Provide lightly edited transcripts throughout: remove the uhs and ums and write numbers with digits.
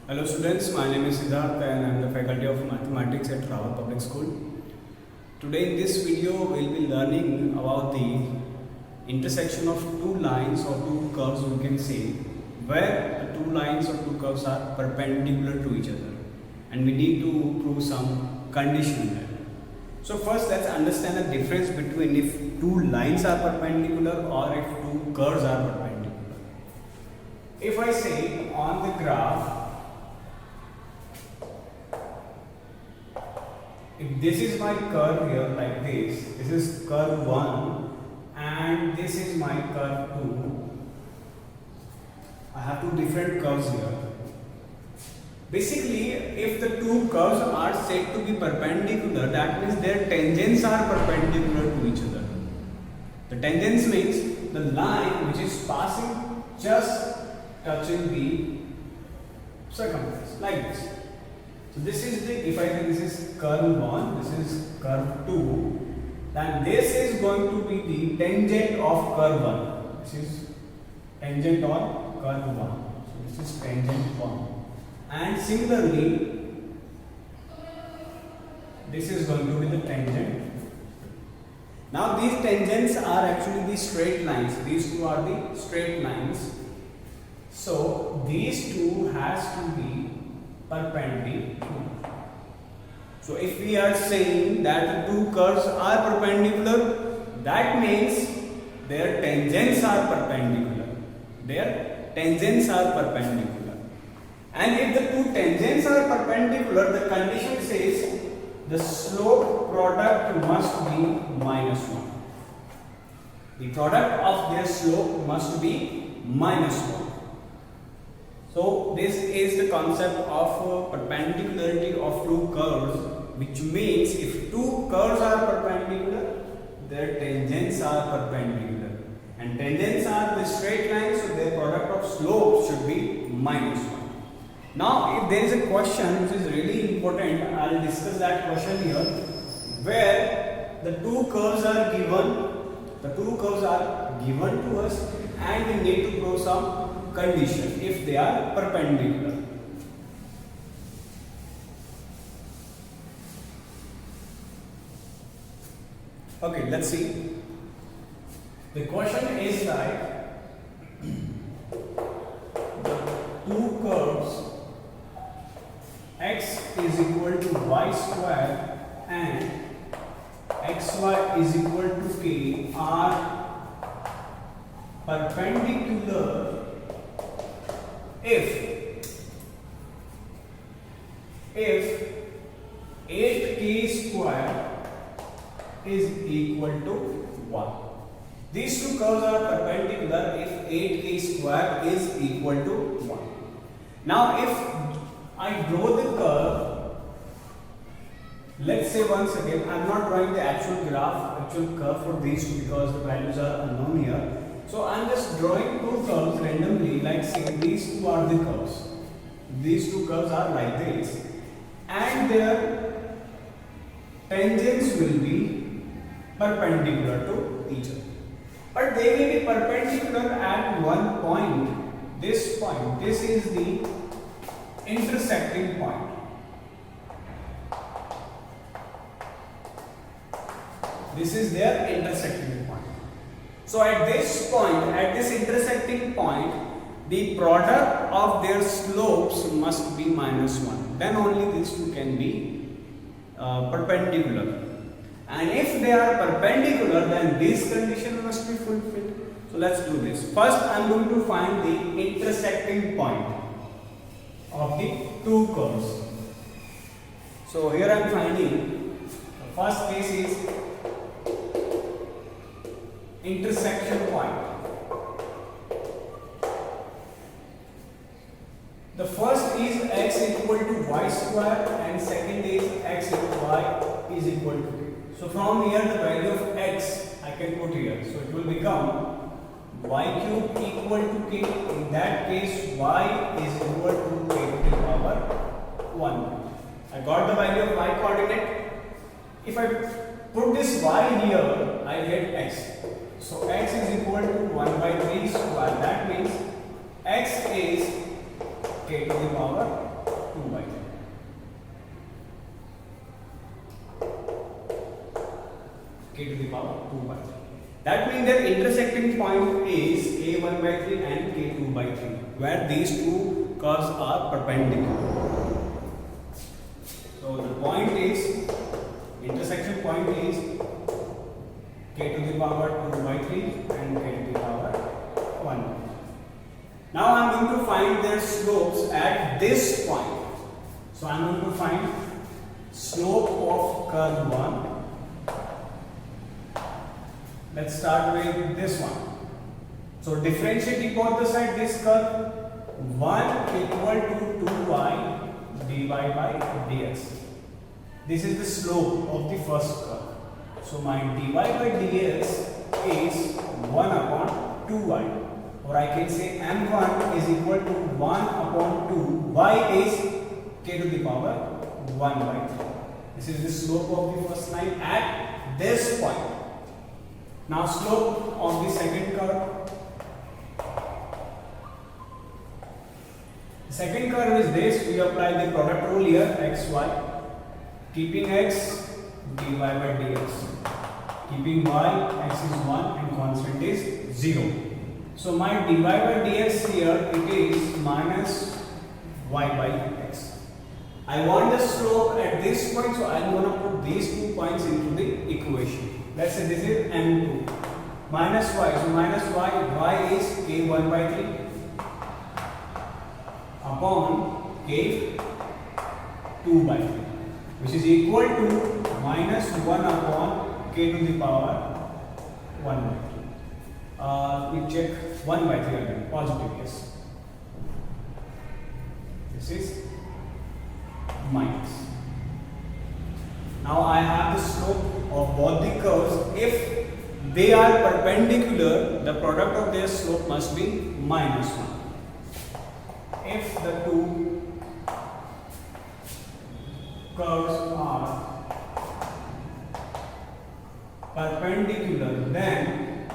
Hello students, my name is Siddharth and I am the faculty of mathematics at Rawat Public School. Today in this video we will be learning about the intersection of two lines or two curves, we can say, where the two lines or two curves are perpendicular to each other and we need to prove some condition there. So first let's understand the difference between if two lines are perpendicular or if two curves are perpendicular. If I say on the graph, if this is my curve here like this is curve 1 and this is my curve 2, I have two different curves here. Basically, if the two curves are said to be perpendicular, that means their tangents are perpendicular to each other. The tangents means the line which is passing just touching the circumference like this. So this is the, if I say this is curve 1, this is curve 2, then this is going to be the tangent of curve 1. This is tangent on curve 1. So this is tangent 1. And similarly, this is going to be the tangent. Now these tangents are actually the straight lines. These two are the straight lines. So these two has to be perpendicular. So if we are saying that the two curves are perpendicular, that means their tangents are perpendicular. Their tangents are perpendicular. And if the two tangents are perpendicular, the condition says the slope product must be -1. The product of their slope must be -1. So this is the concept of perpendicularity of two curves, which means if two curves are perpendicular, their tangents are perpendicular. And tangents are the straight lines, so their product of slopes should be -1. Now if there is a question which is really important, I will discuss that question here, where the two curves are given to us and we need to prove some condition if they are perpendicular. Okay, let's see. The question is like the two curves x is equal to y square and xy is equal to k are perpendicular if 8k square is equal to 1. These two curves are perpendicular if 8k square is equal to 1. Now if I draw the curve, let's say once again, I am not drawing the actual curve for these two because the values are unknown here. So I am just drawing two curves randomly, like say these two are the curves. These two curves are like this and their tangents will be perpendicular to each other. But they will be perpendicular at one point. This point, this is the intersecting point. This is their intersecting point. So at this point, at this intersecting point, the product of their slopes must be -1. Then only these two can be perpendicular. And if they are perpendicular, then this condition must be fulfilled. So let's do this. First, I am going to find the intersecting point of the two curves. So here I am finding the first case is intersection point. The first is x equal to y square and second is x equal to y is equal to k. So from here the value of x I can put here. So it will become y cube equal to k. In that case y is equal to k to the power 1. I got the value of y coordinate. If I put this y here, I get x. So x is equal to 1/3 square. That means x is k to the power 2 by 3. K to the power 2 by 3. That means their intersecting point is a1 by 3 and k2 by 3, where these two curves are perpendicular. So the point is, intersection point is k to the power 2 by 3 and k to the power 1 by 3. Now I am going to find their slopes at this point. So I am going to find slope of curve 1. Let's start with this one. So differentiate both the side this curve. 1 equal to 2y dy by dx. This is the slope of the first curve. So my dy by dx is 1 upon 2y. Or I can say m1 is equal to 1 upon 2. Y is k to the power 1 by 3. This is the slope of the first line at this point. Now slope of the second curve. The second curve is this. We apply the product rule here, xy. Keeping x, dy by dx. Keeping y, x is 1 and constant is 0. So my dy by dx here, it is minus y by x. I want the slope at this point, so I am going to put these 2 points into the equation. Let's say this is m2 minus y. So minus y is k1 by 3 upon k2 by 3, which is equal to minus 1 upon k to the power 1 by 3. We check 1 by 3 again, positive, yes. This is minus. Now I have the slope of both the curves. If they are perpendicular, the product of their slope must be minus 1. If the two curves are perpendicular, then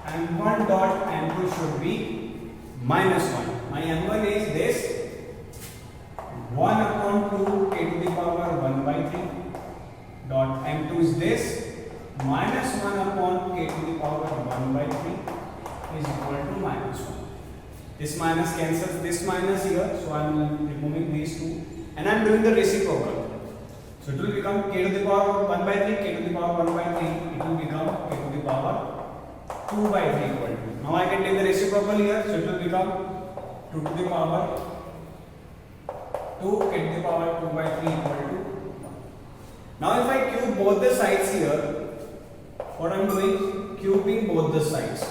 m1 dot m2 should be minus 1. My m1 is this 1 upon 2 k to the power 1 by 3 dot m2 is this minus 1 upon k to the power 1 by 3 is equal to minus 1. This minus cancels this minus here, so I am removing these two and I am doing the reciprocal. So it will become k to the power 1 by 3, k to the power 1 by 3, it will become k to the power 2 by 3 equal to. Now I can take the reciprocal here, so it will become 2 to the power 2 k to the power 2 by 3 equal to 1. Now if I cube both the sides here, what I am doing? Cubing both the sides.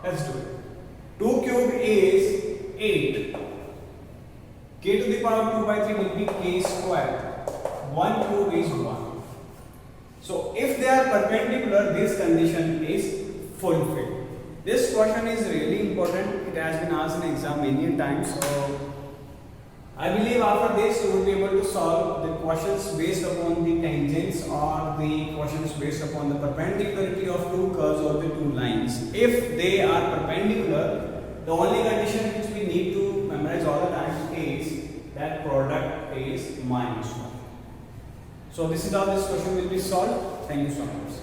Let's do it. 2 cube is 8. K to the power 2 by 3 will be k square. 1 cube is 1. So if they are perpendicular, this condition is fulfilled. This question is really important. It has been asked in exam many times. So I believe after this you will be able to solve the questions based upon the tangents or the questions based upon the perpendicularity of two curves or the two lines. If they are perpendicular, the only condition which we need to memorize all the time is that product is minus 1. So this is how this question will be solved. Thank you so much.